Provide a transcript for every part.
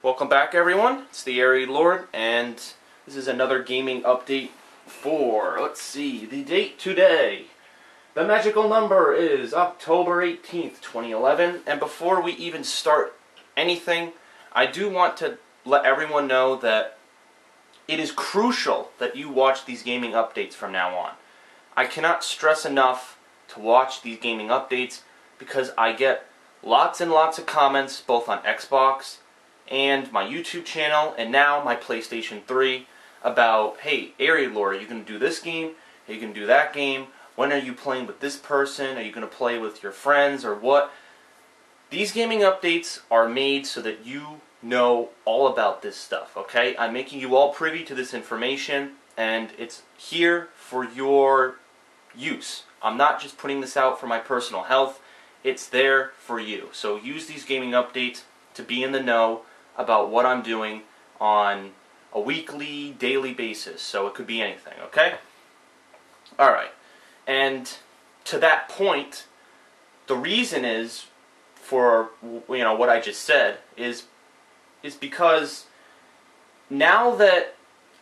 Welcome back, everyone. It's TheAireaidLord, and this is another gaming update for, let's see, the date today. The magical number is October 18th, 2011, and before we even start anything, I do want to let everyone know that it is crucial that you watch these gaming updates from now on. I cannot stress enough to watch these gaming updates because I get lots and lots of comments both on Xbox and my YouTube channel, and now my PlayStation 3, about, hey, TheAireaidLord, are you going to do this game? Are you going to do that game? When are you playing with this person? Are you going to play with your friends, or what? These gaming updates are made so that you know all about this stuff, okay? I'm making you all privy to this information, and it's here for your use. I'm not just putting this out for my personal health. It's there for you. So use these gaming updates to be in the know about what I'm doing on a weekly, daily basis. So it could be anything, okay? Alright. And to that point, the reason is for, what I just said is because now that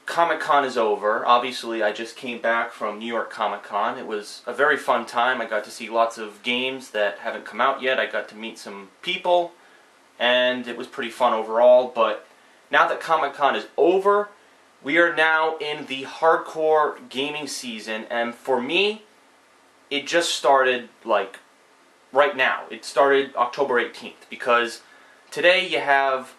Comic-Con is over, obviously I just came back from New York Comic-Con. It was a very fun time. I got to see lots of games that haven't come out yet. I got to meet some people, and it was pretty fun overall. But now that Comic-Con is over, we are now in the hardcore gaming season, and for me, it just started, like, right now. It started October 18th, because today you have,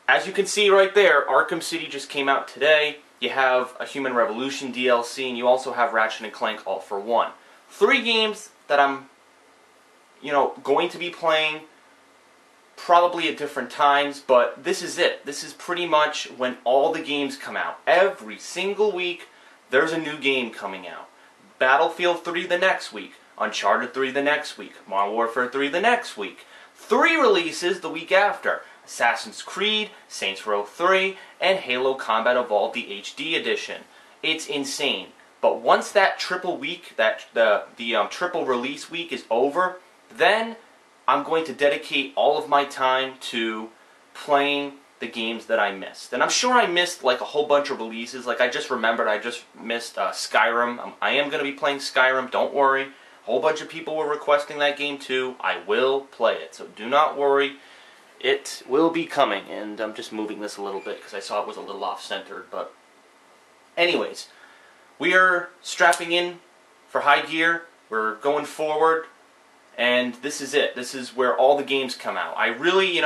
as you can see right there, Arkham City just came out today. You have a Human Revolution DLC, and you also have Ratchet & Clank All for One. 3 games that I'm, going to be playing probably at different times, but this is it. This is pretty much when all the games come out. Every single week, there's a new game coming out. Battlefield 3 the next week. Uncharted 3 the next week. Modern Warfare 3 the next week. 3 releases the week after. Assassin's Creed, Saints Row 3, and Halo Combat Evolved the HD edition. It's insane. But once that triple week, the triple release week is over, then I'm going to dedicate all of my time to playing the games that I missed. And I'm sure I missed like a whole bunch of releases. Like I just remembered I just missed Skyrim. I am going to be playing Skyrim, don't worry. A whole bunch of people were requesting that game too. I will play it, so do not worry. It will be coming, and I'm just moving this a little bit because I saw it was a little off-centered. But anyways, we are strapping in for high gear. We're going forward. And this is it. This is where all the games come out. I really,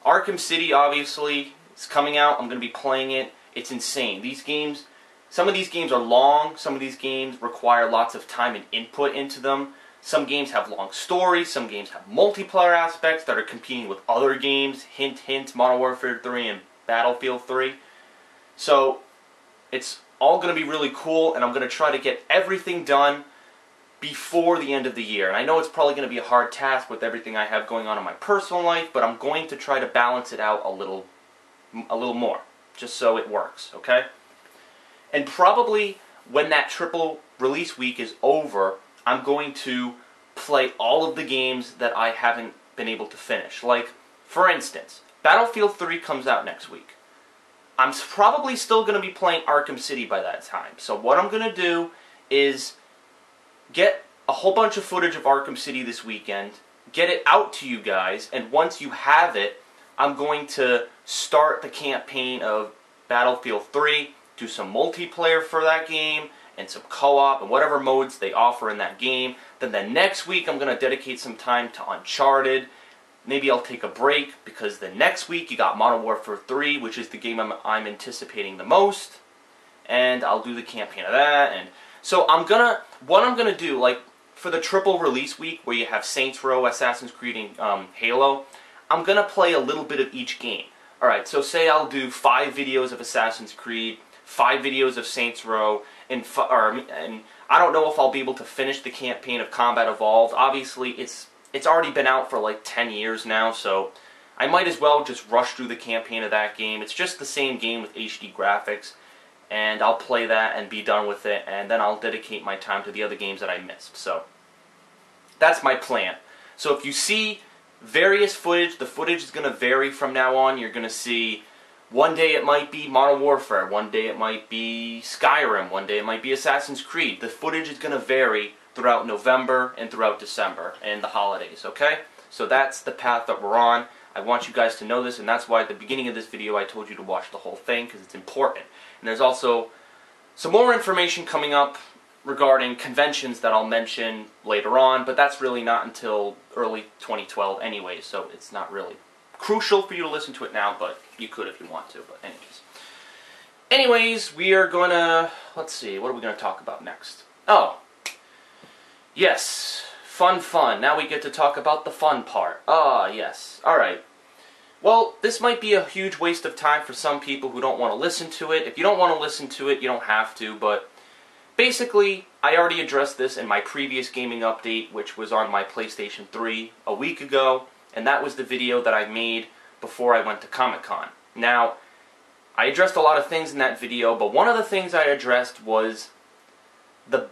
Arkham City, obviously, is coming out. I'm going to be playing it. It's insane. These games, some of these games are long. Some of these games require lots of time and input into them. Some games have long stories. Some games have multiplayer aspects that are competing with other games. Hint, hint, Modern Warfare 3 and Battlefield 3. So, it's all going to be really cool, and I'm going to try to get everything done before the end of the year. And I know it's probably going to be a hard task with everything I have going on in my personal life, but I'm going to try to balance it out a little more, just so it works, okay? And probably when that triple release week is over, I'm going to play all of the games that I haven't been able to finish. Like, for instance, Battlefield 3 comes out next week. I'm probably still going to be playing Arkham City by that time. So what I'm going to do is get a whole bunch of footage of Arkham City this weekend, get it out to you guys, and once you have it, I'm going to start the campaign of Battlefield 3, do some multiplayer for that game, and some co-op, and whatever modes they offer in that game. Then the next week, I'm going to dedicate some time to Uncharted. Maybe I'll take a break, because the next week, you got Modern Warfare 3, which is the game I'm anticipating the most, and I'll do the campaign of that, and so what I'm gonna do, like, for the triple release week, where you have Saints Row, Assassin's Creed, and Halo, I'm gonna play a little bit of each game. Alright, so say I'll do 5 videos of Assassin's Creed, 5 videos of Saints Row, and I don't know if I'll be able to finish the campaign of Combat Evolved. Obviously, it's already been out for like 10 years now, so I might as well just rush through the campaign of that game. It's just the same game with HD graphics. And I'll play that and be done with it, and then I'll dedicate my time to the other games that I missed. So, that's my plan. So if you see various footage. The footage is going to vary from now on. You're going to see, one day it might be Modern Warfare, one day it might be Skyrim, one day it might be Assassin's Creed. The footage is going to vary throughout November and throughout December and the holidays, okay? So that's the path that we're on. I want you guys to know this, and that's why at the beginning of this video I told you to watch the whole thing, because it's important. And there's also some more information coming up regarding conventions that I'll mention later on, but that's really not until early 2012 anyway, so it's not really crucial for you to listen to it now, but you could if you want to, but anyways, we are gonna, let's see, what are we gonna talk about next? Oh, yes, fun. Now we get to talk about the fun part. Ah, yes, alright. Well, this might be a huge waste of time for some people who don't want to listen to it. If you don't want to listen to it, you don't have to, but basically, I already addressed this in my previous gaming update, which was on my PlayStation 3 a week ago, and that was the video that I made before I went to Comic-Con. Now, I addressed a lot of things in that video, but one of the things I addressed was the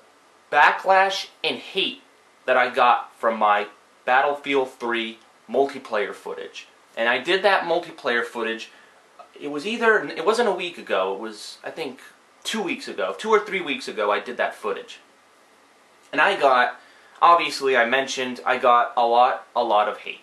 backlash and hate that I got from my Battlefield 3 multiplayer footage. And I did that multiplayer footage, it wasn't a week ago, it was, I think, 2 weeks ago, 2 or 3 weeks ago, I did that footage. And I got, obviously I mentioned, I got a lot of hate.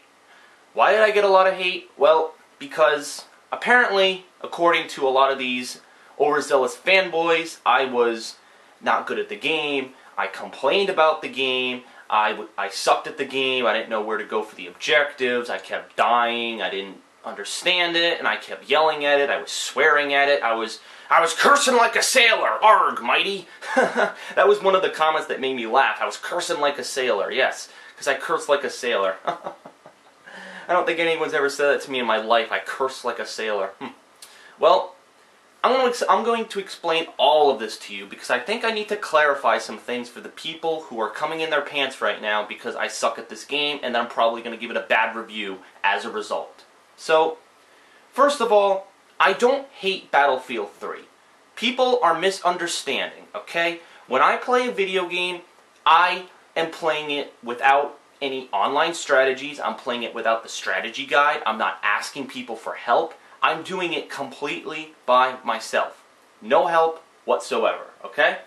Why did I get a lot of hate? Well, because apparently, according to a lot of these overzealous fanboys, I was not good at the game, I complained about the game, I sucked at the game, I didn't know where to go for the objectives, I kept dying, I didn't understand it, and I kept yelling at it, I was swearing at it, I was cursing like a sailor, arg, mighty. That was one of the comments that made me laugh, I was cursing like a sailor, yes, because I curse like a sailor. I don't think anyone's ever said that to me in my life, I curse like a sailor. Well, I'm going to explain all of this to you because I think I need to clarify some things for the people who are coming in their pants right now because I suck at this game and I'm probably going to give it a bad review as a result. So, first of all, I don't hate Battlefield 3. People are misunderstanding, okay? When I play a video game, I am playing it without any online strategies. I'm playing it without the strategy guide. I'm not asking people for help. I'm doing it completely by myself. No help whatsoever, okay?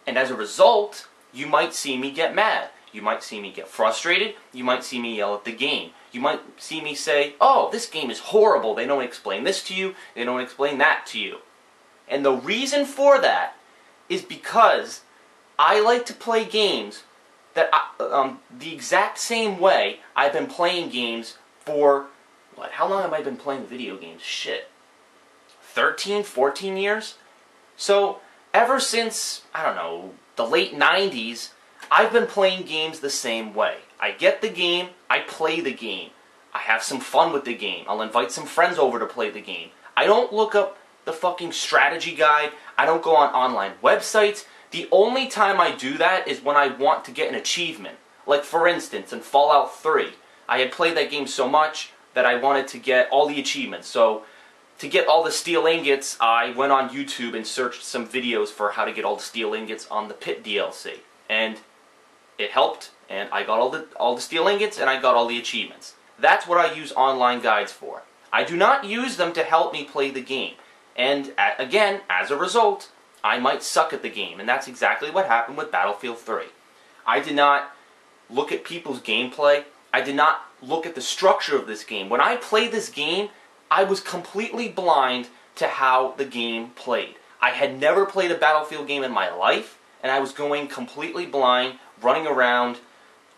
And as a result, you might see me get mad. You might see me get frustrated. You might see me yell at the game. You might see me say, oh, this game is horrible. They don't explain this to you. They don't explain that to you. And the reason for that is because I like to play games that the exact same way I've been playing games for, what, how long have I been playing video games? Shit. 13, 14 years? So, ever since, I don't know, the late 90s, I've been playing games the same way. I get the game, I play the game. I have some fun with the game. I'll invite some friends over to play the game. I don't look up the fucking strategy guide. I don't go on online websites. The only time I do that is when I want to get an achievement. Like, for instance, in Fallout 3, I had played that game so much that I wanted to get all the achievements. So, to get all the steel ingots, I went on YouTube and searched some videos for how to get all the steel ingots on the Pit DLC. And it helped, and I got all the steel ingots, and I got all the achievements. That's what I use online guides for. I do not use them to help me play the game. And, again, as a result, I might suck at the game, and that's exactly what happened with Battlefield 3. I did not look at people's gameplay. I did not look at the structure of this game. When I played this game, I was completely blind to how the game played. I had never played a Battlefield game in my life, and I was going completely blind, running around,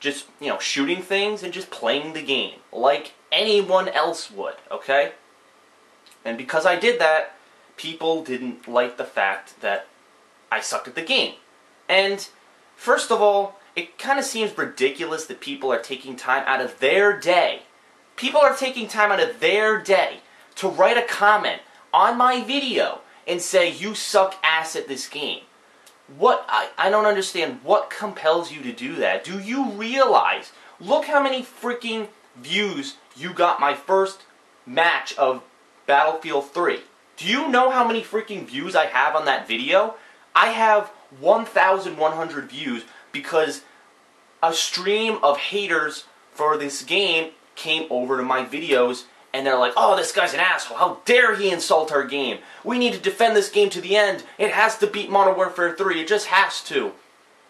just, you know, shooting things and just playing the game, like anyone else would, okay? And because I did that, people didn't like the fact that I sucked at the game. And, first of all, it kind of seems ridiculous that people are taking time out of their day. People are taking time out of their day to write a comment on my video and say, you suck ass at this game. What, I don't understand, what compels you to do that? Do you realize, look how many freaking views you got my first match of Battlefield 3. Do you know how many freaking views I have on that video? I have 1,100 views because a stream of haters for this game came over to my videos, and they're like, oh, this guy's an asshole. How dare he insult our game? We need to defend this game to the end. It has to beat Modern Warfare 3. It just has to.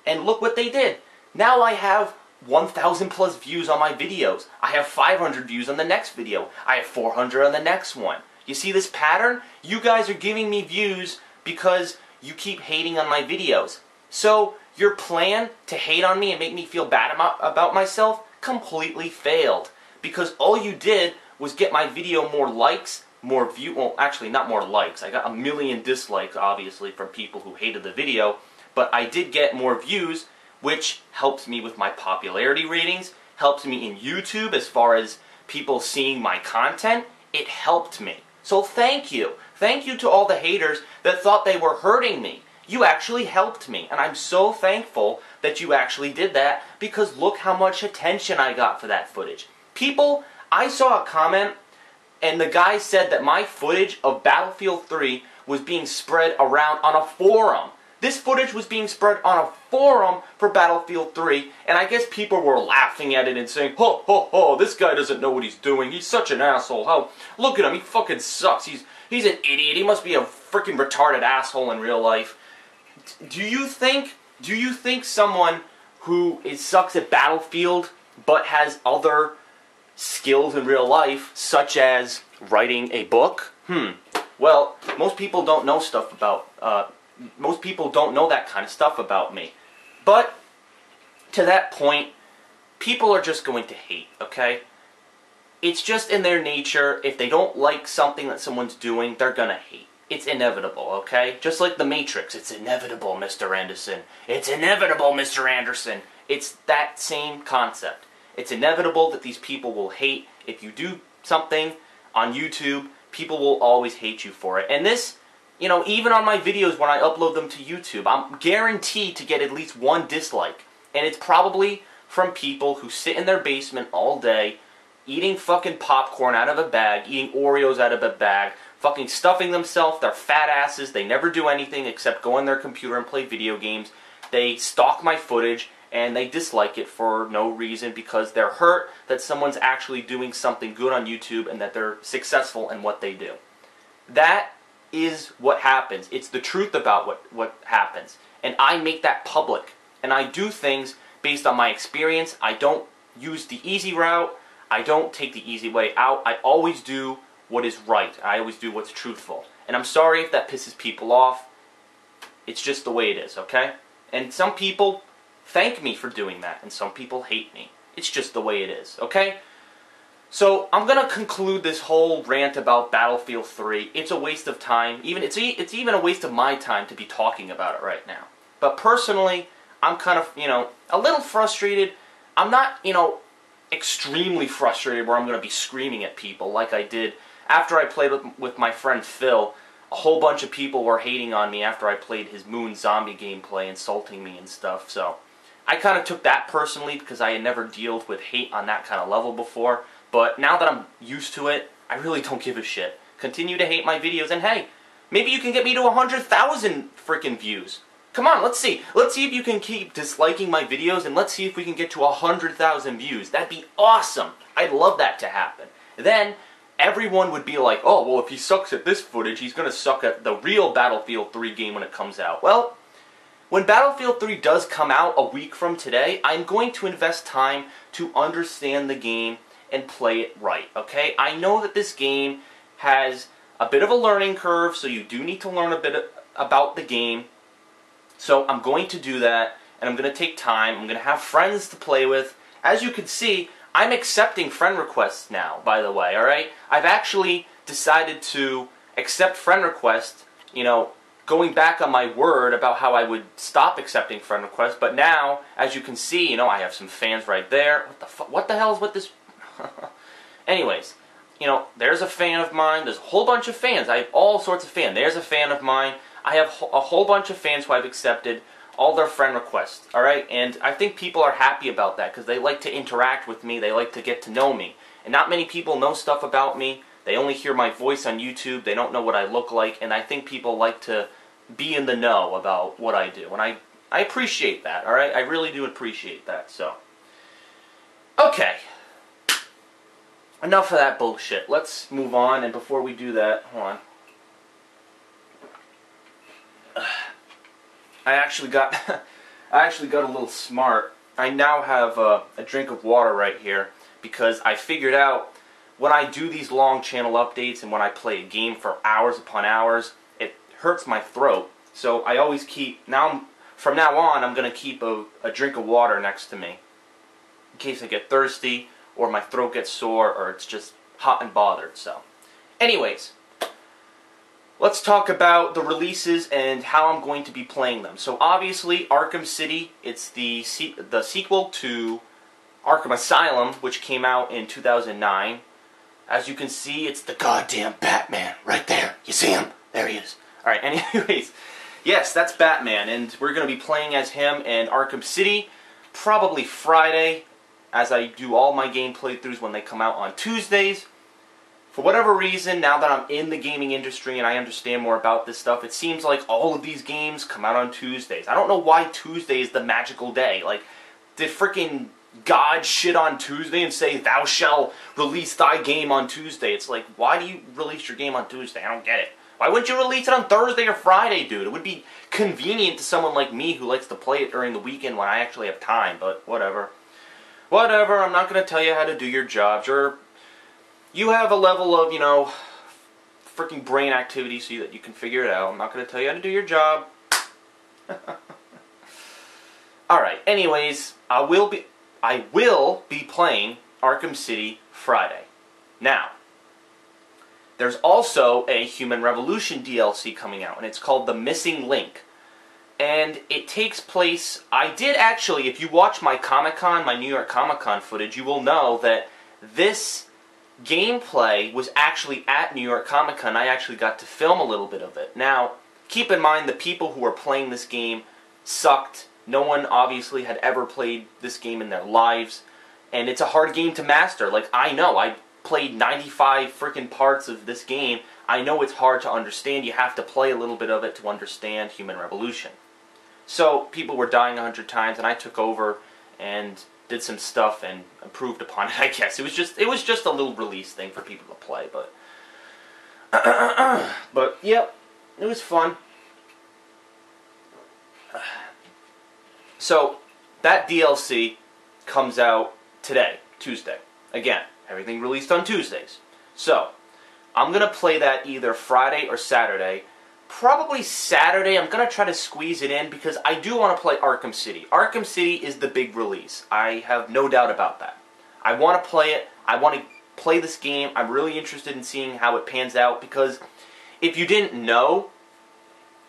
And look what they did. Now I have 1,000 plus views on my videos. I have 500 views on the next video. I have 400 on the next one. You see this pattern? You guys are giving me views because you keep hating on my videos. So your plan to hate on me and make me feel bad about myself completely failed. Because all you did was get my video more likes, more views. Well, actually not more likes. I got 1 million dislikes, obviously, from people who hated the video. But I did get more views, which helps me with my popularity ratings, helps me in YouTube as far as people seeing my content. It helped me. So thank you. Thank you to all the haters that thought they were hurting me. You actually helped me, and I'm so thankful that you actually did that, because look how much attention I got for that footage. People, I saw a comment, and the guy said that my footage of Battlefield 3 was being spread around on a forum. This footage was being spread on a forum for Battlefield 3, and I guess people were laughing at it and saying, ho, ho, ho, this guy doesn't know what he's doing. He's such an asshole. How, look at him, he fucking sucks. He's an idiot. He must be a freaking retarded asshole in real life. Do you think someone who sucks at Battlefield but has other skills in real life, such as writing a book? Well, most people don't know stuff about, most people don't know that kind of stuff about me. But, to that point, people are just going to hate, okay? It's just in their nature. If they don't like something that someone's doing, they're gonna hate. It's inevitable, okay? Just like The Matrix. It's inevitable, Mr. Anderson. It's inevitable, Mr. Anderson. It's that same concept. It's inevitable that these people will hate. If you do something on YouTube, people will always hate you for it. And this, you know, even on my videos when I upload them to YouTube, I'm guaranteed to get at least one dislike. And it's probably from people who sit in their basement all day, eating fucking popcorn out of a bag, eating Oreos out of a bag, fucking stuffing themselves, they're fat asses, they never do anything except go on their computer and play video games. They stalk my footage, and they dislike it for no reason because they're hurt that someone's actually doing something good on YouTube and that they're successful in what they do. That is what happens. It's the truth about what happens. And I make that public. And I do things based on my experience. I don't use the easy route. I don't take the easy way out. I always do what is right. I always do what's truthful. And I'm sorry if that pisses people off. It's just the way it is, okay? And some people thank me for doing that, and some people hate me. It's just the way it is, okay? So I'm going to conclude this whole rant about Battlefield 3. It's a waste of time. It's even a waste of my time to be talking about it right now. But personally, I'm kind of, a little frustrated. I'm not, extremely frustrated where I'm going to be screaming at people like I did after I played with my friend Phil. A whole bunch of people were hating on me after I played his Moon Zombie gameplay, insulting me and stuff. So I kind of took that personally because I had never dealt with hate on that kind of level before. But now that I'm used to it, I really don't give a shit. Continue to hate my videos, and hey, maybe you can get me to 100,000 freaking views. Come on, let's see. Let's see if you can keep disliking my videos, and let's see if we can get to 100,000 views. That'd be awesome. I'd love that to happen. Then everyone would be like, oh, well, if he sucks at this footage, he's going to suck at the real Battlefield 3 game when it comes out. Well, when Battlefield 3 does come out a week from today, I'm going to invest time to understand the game and play it right, okay? I know that this game has a bit of a learning curve, so you do need to learn a bit about the game. So I'm going to do that, and I'm going to take time. I'm going to have friends to play with. As you can see, I'm accepting friend requests now, by the way, alright? I've actually decided to accept friend requests, going back on my word about how I would stop accepting friend requests, but now, as you can see, I have some fans right there. What the hell is with this? Anyways, there's a fan of mine. There's a whole bunch of fans. I have all sorts of fans. There's a fan of mine. I have a whole bunch of fans who I've accepted all their friend requests, alright? And I think people are happy about that because they like to interact with me. They like to get to know me. And not many people know stuff about me. They only hear my voice on YouTube. They don't know what I look like. And I think people like to be in the know about what I do. And I appreciate that, alright? I really do appreciate that, so. Okay, enough of that bullshit. Let's move on, and before we do that, hold on. I actually got a little smart. I now have a drink of water right here because I figured out when I do these long channel updates and when I play a game for hours upon hours, it hurts my throat. So I always keep, from now on, I'm going to keep a drink of water next to me in case I get thirsty or my throat gets sore or it's just hot and bothered. So, anyways, let's talk about the releases and how I'm going to be playing them. So obviously, Arkham City, it's the sequel to Arkham Asylum, which came out in 2009. As you can see, it's the goddamn Batman right there. You see him? There he is. Alright, anyways, yes, that's Batman, and we're going to be playing as him in Arkham City, probably Friday, as I do all my game playthroughs when they come out on Tuesdays. For whatever reason, now that I'm in the gaming industry and I understand more about this stuff, it seems like all of these games come out on Tuesdays. I don't know why Tuesday is the magical day. Like, did freaking God shit on Tuesday and say, "Thou shalt release thy game on Tuesday"? It's like, why do you release your game on Tuesday? I don't get it. Why wouldn't you release it on Thursday or Friday, dude? It would be convenient to someone like me who likes to play it during the weekend when I actually have time, but whatever. Whatever, I'm not going to tell you how to do your jobs. You have a level of, freaking brain activity so that you can figure it out. I'm not going to tell you how to do your job. Alright, anyways, I will be playing Arkham City Friday. Now, there's also a Human Revolution DLC coming out, and it's called The Missing Link. And it takes place, I did actually, if you watch my Comic-Con, my New York Comic-Con footage, you will know that this gameplay was actually at New York Comic-Con. I actually got to film a little bit of it. Now, keep in mind the people who are playing this game sucked. No one obviously had ever played this game in their lives, and it's a hard game to master. Like, I know, I played 95 freaking parts of this game. I know it's hard to understand. You have to play a little bit of it to understand Human Revolution. So, people were dying 100 times, and I took over and did some stuff and improved upon it, I guess. It was just a little release thing for people to play, but but yep, it was fun. So that DLC comes out today, Tuesday. Again, everything released on Tuesdays. So I'm gonna play that either Friday or Saturday. Probably Saturday. I'm going to try to squeeze it in because I do want to play Arkham City. Arkham City is the big release. I have no doubt about that. I want to play it. I want to play this game. I'm really interested in seeing how it pans out because if you didn't know,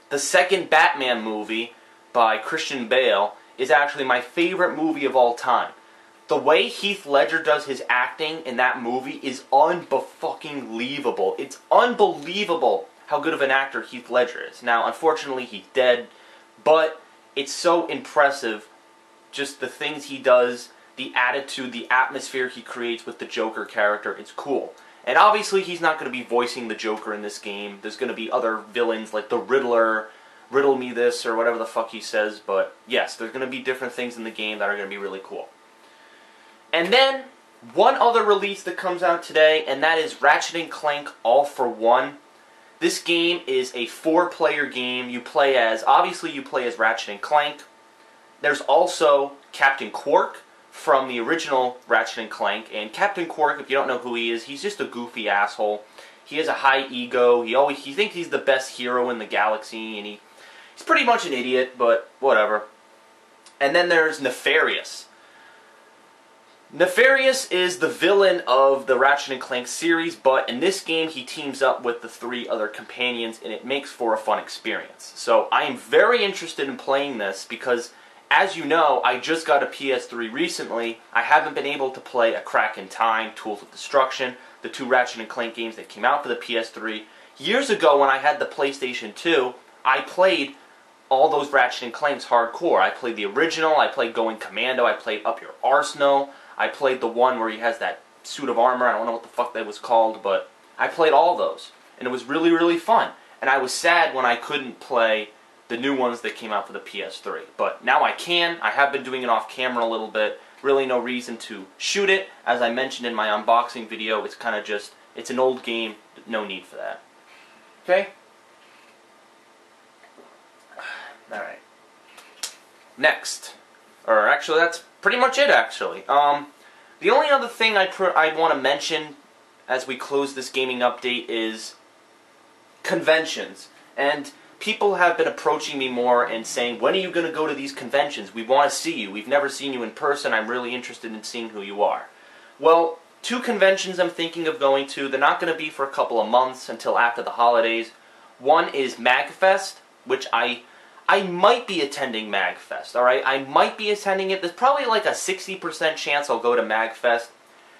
the second Batman movie by Christian Bale is actually my favorite movie of all time. The way Heath Ledger does his acting in that movie is unfucking-lievable. It's unbelievable how good of an actor Heath Ledger is. Now, unfortunately, he's dead, but it's so impressive, just the things he does, the attitude, the atmosphere he creates with the Joker character. It's cool. And obviously, he's not going to be voicing the Joker in this game. There's going to be other villains like the Riddler, riddle me this, or whatever the fuck he says, but yes, there's going to be different things in the game that are going to be really cool. And then, one other release that comes out today, and that is Ratchet & Clank All for One. This game is a 4-player game. Obviously you play as Ratchet & Clank. There's also Captain Quark from the original Ratchet & Clank. And Captain Quark, if you don't know who he is, he's just a goofy asshole. He has a high ego. He thinks he's the best hero in the galaxy. And he's pretty much an idiot, but whatever. And then there's Nefarious. Nefarious is the villain of the Ratchet & Clank series, but in this game he teams up with the 3 other companions, and it makes for a fun experience. So I am very interested in playing this because, as you know, I just got a PS3 recently. I haven't been able to play A Crack in Time, Tools of Destruction, the 2 Ratchet & Clank games that came out for the PS3. Years ago when I had the PlayStation 2, I played all those Ratchet & Clanks hardcore. I played the original, I played Going Commando, I played Up Your Arsenal, I played the one where he has that suit of armor. I don't know what the fuck that was called, but I played all those. And it was really, really fun. And I was sad when I couldn't play the new ones that came out for the PS3. But now I can. I have been doing it off camera a little bit, really no reason to shoot it. As I mentioned in my unboxing video, it's kind of just, it's an old game, no need for that. Okay? Alright. Next. Or actually, that's pretty much it, actually. The only other thing I want to mention as we close this gaming update is conventions. And people have been approaching me more and saying, when are you going to go to these conventions? We want to see you. We've never seen you in person. I'm really interested in seeing who you are. Well, 2 conventions I'm thinking of going to. They're not going to be for a couple of months until after the holidays. One is MagFest, which I might be attending MagFest, alright? I might be attending it. There's probably like a 60% chance I'll go to MagFest.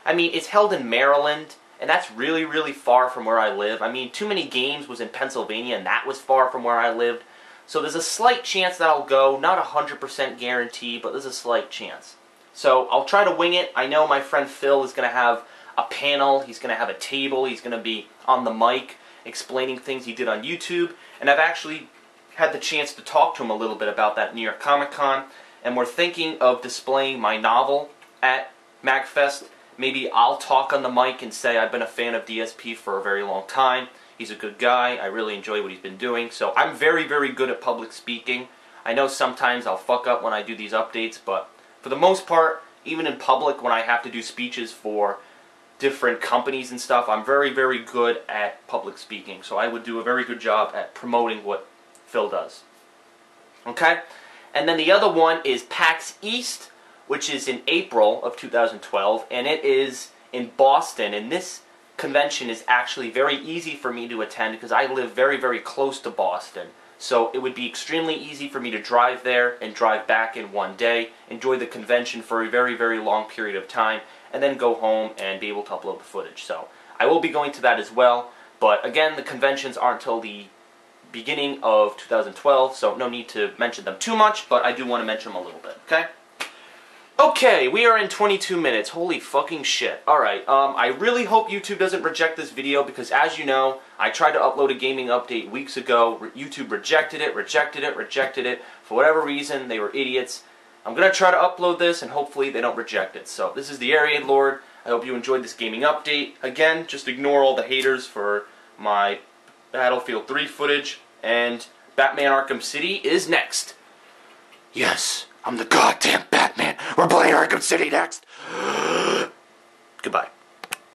I mean, it's held in Maryland, and that's really, really far from where I live. I mean, Too Many Games was in Pennsylvania, and that was far from where I lived. So there's a slight chance that I'll go. Not a 100% guarantee, but there's a slight chance. So I'll try to wing it. I know my friend Phil is going to have a panel. He's going to have a table. He's going to be on the mic explaining things he did on YouTube. And I've actually had the chance to talk to him a little bit about that New York Comic Con, and we're thinking of displaying my novel at MagFest. Maybe I'll talk on the mic and say I've been a fan of DSP for a very long time. He's a good guy. I really enjoy what he's been doing. So I'm very, very good at public speaking. I know sometimes I'll fuck up when I do these updates, but for the most part, even in public when I have to do speeches for different companies and stuff, I'm very, very good at public speaking. So I would do a very good job at promoting what Phil does. Okay? And then the other one is PAX East, which is in April of 2012, and it is in Boston. And this convention is actually very easy for me to attend because I live very, very close to Boston. So it would be extremely easy for me to drive there and drive back in one day, enjoy the convention for a very, very long period of time, and then go home and be able to upload the footage. So I will be going to that as well. But again, the conventions aren't until the beginning of 2012, so no need to mention them too much, but I do want to mention them a little bit, okay? Okay, we are in 22 minutes. Holy fucking shit. Alright, I really hope YouTube doesn't reject this video, because as you know, I tried to upload a gaming update weeks ago. YouTube rejected it. For whatever reason, they were idiots. I'm going to try to upload this, and hopefully they don't reject it. So, this is TheAireaidLord. I hope you enjoyed this gaming update. Again, just ignore all the haters for my Battlefield 3 footage, and Batman Arkham City is next. Yes, I'm the goddamn Batman. We're playing Arkham City next. Goodbye.